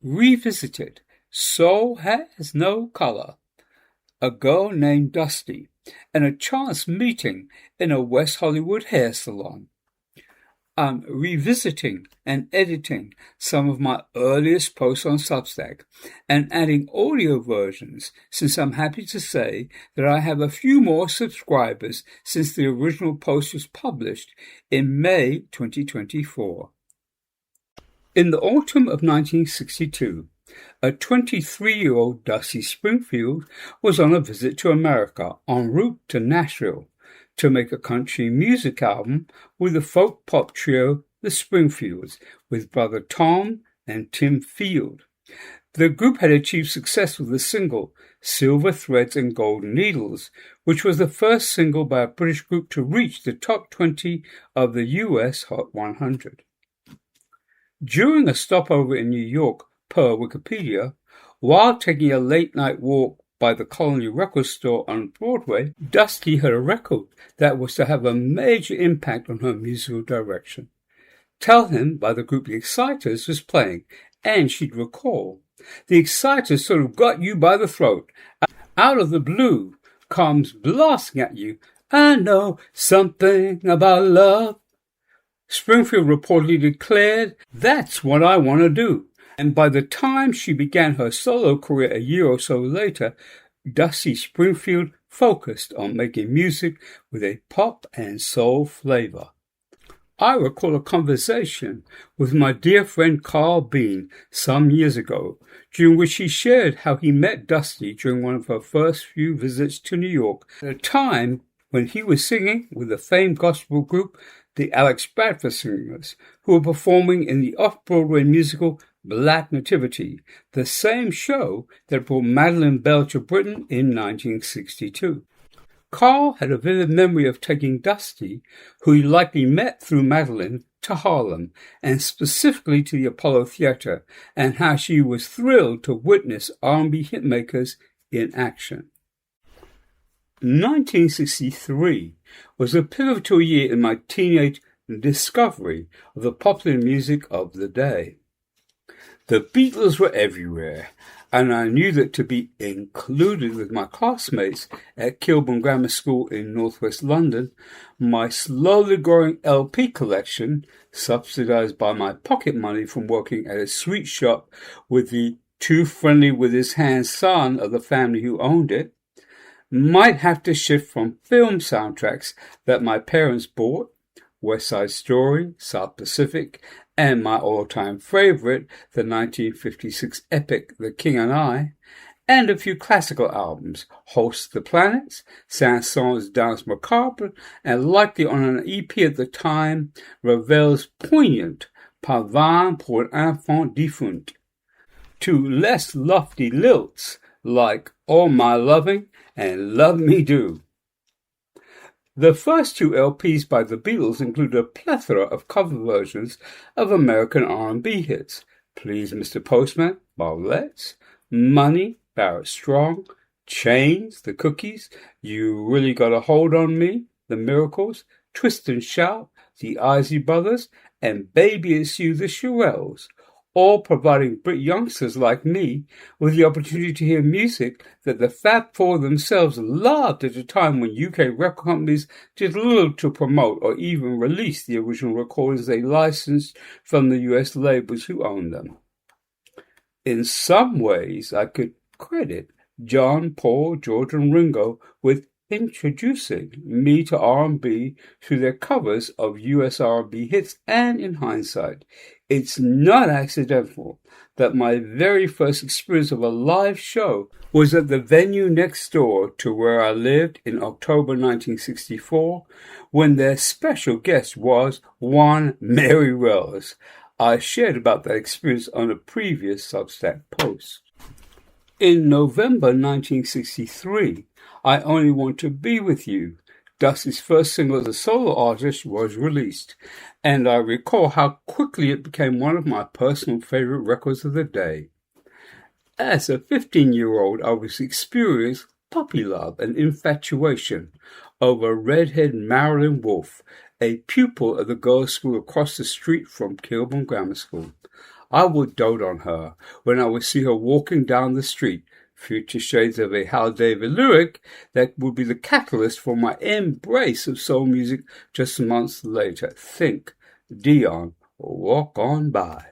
Revisited, Soul Has No Color, a girl named Dusty, and a chance meeting in a West Hollywood hair salon. I'm revisiting and editing some of my earliest posts on Substack and adding audio versions, since I'm happy to say that I have a few more subscribers since the original post was published in May 2024. In the autumn of 1962, a 23-year-old Dusty Springfield was on a visit to America en route to Nashville to make a country music album with the folk pop trio the Springfields with brother Tom and Tim Feild. The group had achieved success with the single Silver Threads and Golden Needles, which was the first single by a British group to reach the top 20 of the US Hot 100. During a stopover in New York, per Wikipedia, while taking a late-night walk by the Colony Record Store on Broadway, Dusty heard a record that was to have a major impact on her musical direction. Tell Him by the group The Exciters was playing, and she'd recall. The Exciters sort of got you by the throat. Out of the blue comes blasting at you, I know something about love. Springfield reportedly declared, that's what I want to do. And by the time she began her solo career a year or so later, Dusty Springfield focused on making music with a pop and soul flavor. I recall a conversation with my dear friend Carl Bean some years ago, during which he shared how he met Dusty during one of her first few visits to New York, at a time when he was singing with the famed gospel group the Alex Bradford Singers, who were performing in the off-Broadway musical Black Nativity, the same show that brought Madeleine Bell to Britain in 1962. Carl had a vivid memory of taking Dusty, who he likely met through Madeleine, to Harlem, and specifically to the Apollo Theatre, and how she was thrilled to witness R&B hitmakers in action. 1963 was a pivotal year in my teenage discovery of the popular music of the day. The Beatles were everywhere, and I knew that to be included with my classmates at Kilburn Grammar School in northwest London, my slowly growing LP collection, subsidized by my pocket money from working at a sweet shop with the too friendly with his hands son of the family who owned it, might have to shift from film soundtracks that my parents bought, West Side Story, South Pacific, and my all-time favorite, the 1956 epic The King and I, and a few classical albums, Host the Planets, Saint-Saëns Danse Macabre, and likely on an EP at the time, Ravel's poignant Pavane pour un enfant défunt, to less lofty lilts like All My Loving and Love Me Do. The first two LPs by the Beatles include a plethora of cover versions of American R&B hits, Please Mr. Postman, Bartlettes, Money, Barrett Strong, Chains, The Cookies, You Really Got a Hold on Me, The Miracles, Twist and Shout, The Isley Brothers, and Baby It's You, The Shirelles, all providing Brit youngsters like me with the opportunity to hear music that the Fab Four themselves loved at a time when UK record companies did little to promote or even release the original recordings they licensed from the US labels who owned them. In some ways, I could credit John, Paul, George, and Ringo with introducing me to R&B through their covers of US R&B hits, and in hindsight, it's not accidental that my very first experience of a live show was at the venue next door to where I lived in October 1964, when their special guest was one Mary Rose. I shared about that experience on a previous Substack post. In November 1963, I Only Want to Be With You, Dusty's first single as a solo artist, was released, and I recall how quickly it became one of my personal favorite records of the day. As a 15-year-old, I was experiencing puppy love and infatuation over redhead Marilyn Wolfe, a pupil of the girls' school across the street from Kilburn Grammar School. I would dote on her when I would see her walking down the street, future shades of a Hal David lyric that would be the catalyst for my embrace of soul music just months later. Think Dion, Walk On By.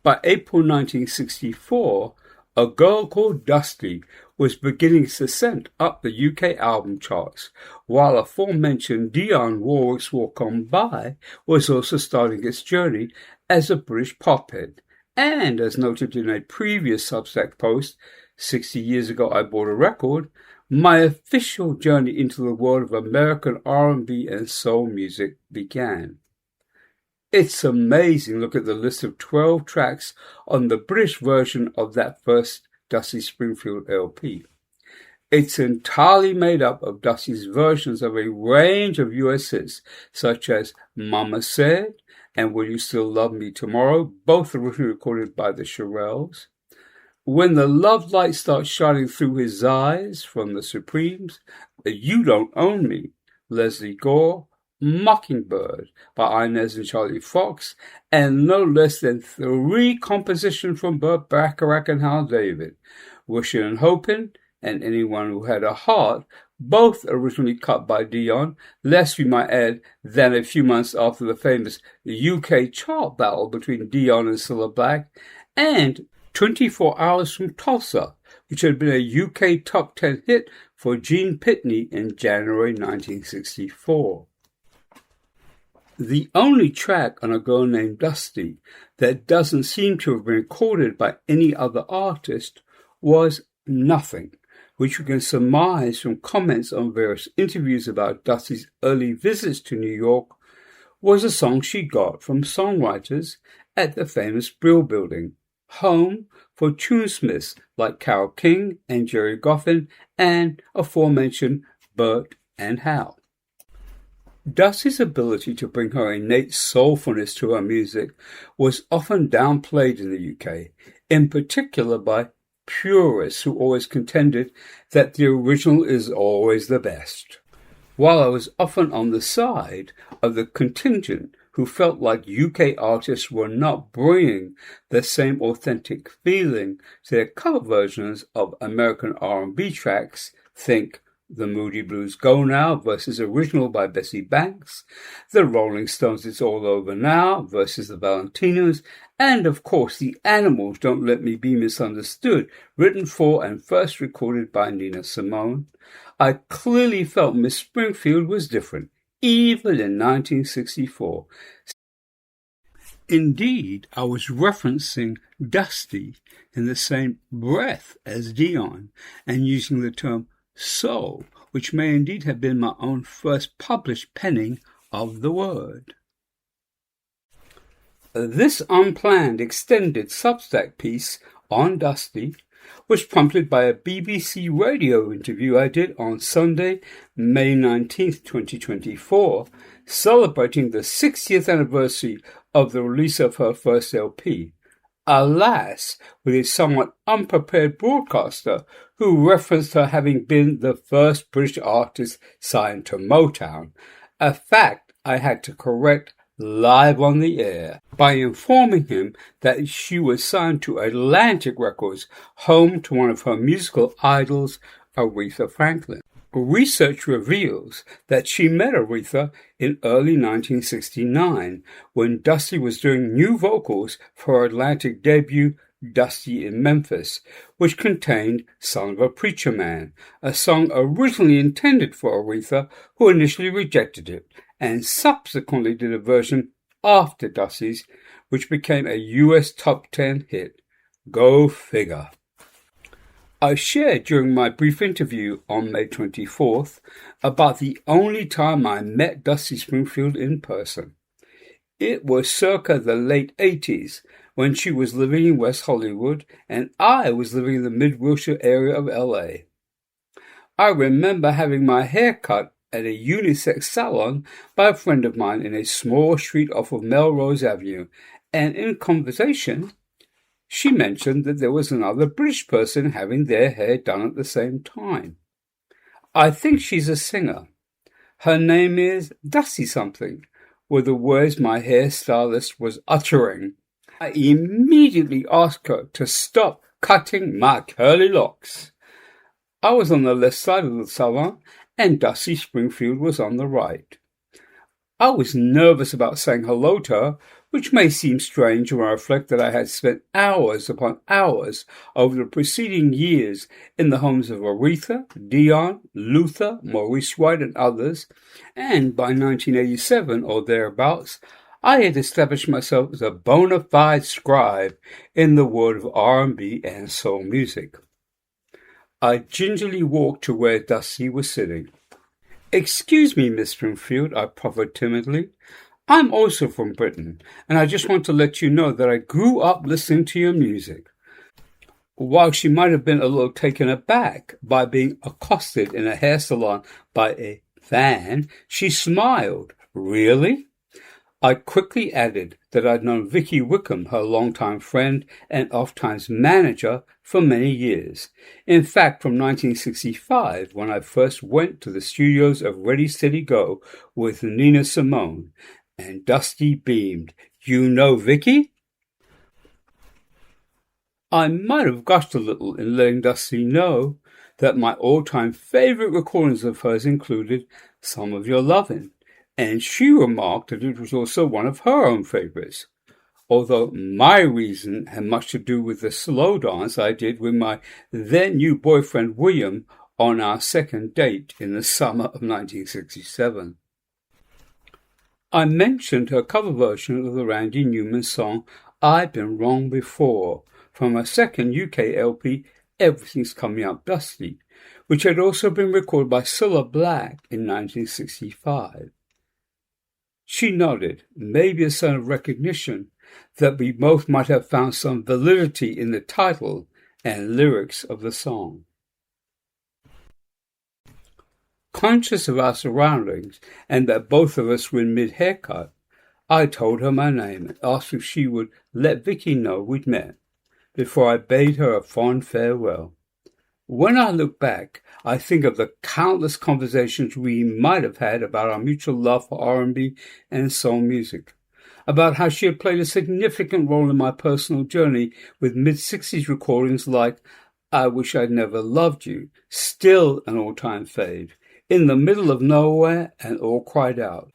By April 1964, A Girl Called Dusty was beginning its ascent up the UK album charts, while aforementioned Dionne Warwick's Walk On By was also starting its journey as a British pop hit. And as noted in a previous Substack post, 60 years ago I bought a record, my official journey into the world of American R&B and soul music began. It's amazing. Look at the list of 12 tracks on the British version of that first Dusty Springfield LP. It's entirely made up of Dusty's versions of a range of US hits, such as Mama Said and Will You Still Love Me Tomorrow, both originally recorded by the Shirelles. When the Love Light Starts Shining Through His Eyes from the Supremes, You Don't Own Me, Leslie Gore, Mockingbird by Inez and Charlie Fox, and no less than 3 compositions from Burt Bacharach and Hal David, Wishin' and Hopin', and Anyone Who Had a Heart, both originally cut by Dionne, less we might add than a few months after the famous UK chart battle between Dionne and Cilla Black, and 24 Hours from Tulsa, which had been a UK top 10 hit for Gene Pitney in January 1964. The only track on A Girl Named Dusty that doesn't seem to have been recorded by any other artist was Nothing, which you can surmise from comments on various interviews about Dusty's early visits to New York, was a song she got from songwriters at the famous Brill Building, home for tunesmiths like Carole King and Jerry Goffin and aforementioned Burt and Hal. Dusty's ability to bring her innate soulfulness to her music was often downplayed in the UK, in particular by purists who always contended that the original is always the best. While I was often on the side of the contingent who felt like UK artists were not bringing the same authentic feeling to their cover versions of American R&B tracks, think The Moody Blues Go Now versus original by Bessie Banks, The Rolling Stones' It's All Over Now versus the Valentinos, and of course The Animals' Don't Let Me Be Misunderstood, written for and first recorded by Nina Simone. I clearly felt Miss Springfield was different, even in 1964. Indeed, I was referencing Dusty in the same breath as Dionne and using the term soul, which may indeed have been my own first published penning of the word. This unplanned extended Substack piece on Dusty was prompted by a BBC radio interview I did on Sunday, May 19th, 2024, celebrating the 60th anniversary of the release of her first LP. Alas, with a somewhat unprepared broadcaster who referenced her having been the first British artist signed to Motown, a fact I had to correct live on the air by informing him that she was signed to Atlantic Records, home to one of her musical idols, Aretha Franklin. Research reveals that she met Aretha in early 1969 when Dusty was doing new vocals for her Atlantic debut, Dusty in Memphis, which contained Son of a Preacher Man, a song originally intended for Aretha, who initially rejected it, and subsequently did a version after Dusty's, which became a US top 10 hit. Go figure. I shared during my brief interview on May 24th about the only time I met Dusty Springfield in person. It was circa the late 80s when she was living in West Hollywood and I was living in the Mid-Wilshire area of LA. I remember having my hair cut at a unisex salon by a friend of mine in a small street off of Melrose Avenue, and in conversation, she mentioned that there was another British person having their hair done at the same time. I think she's a singer. Her name is Dusty something, were the words my hairstylist was uttering. I immediately asked her to stop cutting my curly locks. I was on the left side of the salon, and Dusty Springfield was on the right. I was nervous about saying hello to her, which may seem strange when I reflect that I had spent hours upon hours over the preceding years in the homes of Aretha, Dion, Luther, Maurice White, and others, and by 1987 or thereabouts, I had established myself as a bona fide scribe in the world of R&B and soul music. I gingerly walked to where Dusty was sitting. "Excuse me, Miss Springfield," I proffered timidly. "I'm also from Britain, and I just want to let you know that I grew up listening to your music." While she might have been a little taken aback by being accosted in a hair salon by a fan, she smiled. "Really?" I quickly added that I'd known Vicky Wickham, her longtime friend and oft-times manager, for many years. In fact, from 1965, when I first went to the studios of Ready, Steady, Go with Nina Simone, and Dusty beamed. "You know Vicky?" I might have gushed a little in letting Dusty know that my all-time favorite recordings of hers included Some of Your Lovin', and she remarked that it was also one of her own favorites, although my reason had much to do with the slow dance I did with my then-new boyfriend William on our second date in the summer of 1967. I mentioned her cover version of the Randy Newman song I've Been Wrong Before from her second UK LP Everything's Coming Up Dusty, which had also been recorded by Cilla Black in 1965. She nodded, maybe a sign of recognition, that we both might have found some validity in the title and lyrics of the song. Conscious of our surroundings and that both of us were in mid-haircut, I told her my name and asked if she would let Vicky know we'd met, before I bade her a fond farewell. When I look back, I think of the countless conversations we might have had about our mutual love for R&B and soul music, about how she had played a significant role in my personal journey with mid-60s recordings like I Wish I'd Never Loved You, still an all-time fave, In the Middle of Nowhere, and All Cried Out,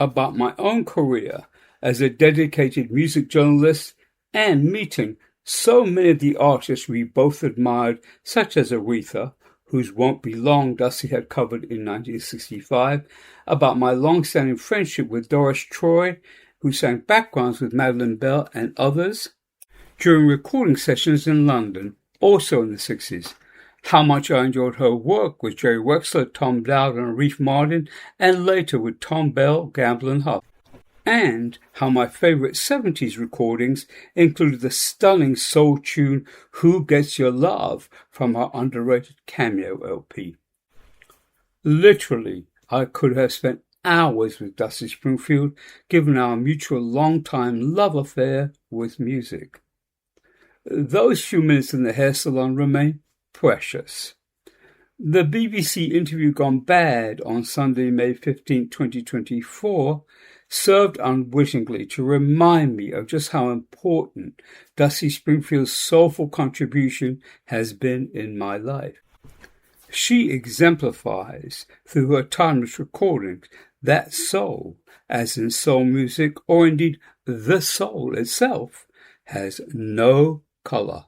about my own career as a dedicated music journalist and meeting so many of the artists we both admired, such as Aretha, whose Won't Be Long Dusty had covered in 1965, about my long-standing friendship with Doris Troy, who sang backgrounds with Madeleine Bell and others, during recording sessions in London, also in the 60s, how much I enjoyed her work with Jerry Wexler, Tom Dowd, and Reef Martin, and later with Tom Bell, Gamble, and Huff, and how my favorite 70s recordings included the stunning soul tune Who Gets Your Love from her underrated Cameo LP. Literally, I could have spent hours with Dusty Springfield, given our mutual long-time love affair with music. Those few minutes in the hair salon remain precious. The BBC interview Gone Bad on Sunday, May 15, 2024, served unwittingly to remind me of just how important Dusty Springfield's soulful contribution has been in my life. She exemplifies, through her timeless recordings, that soul, as in soul music, or indeed the soul itself, has no color.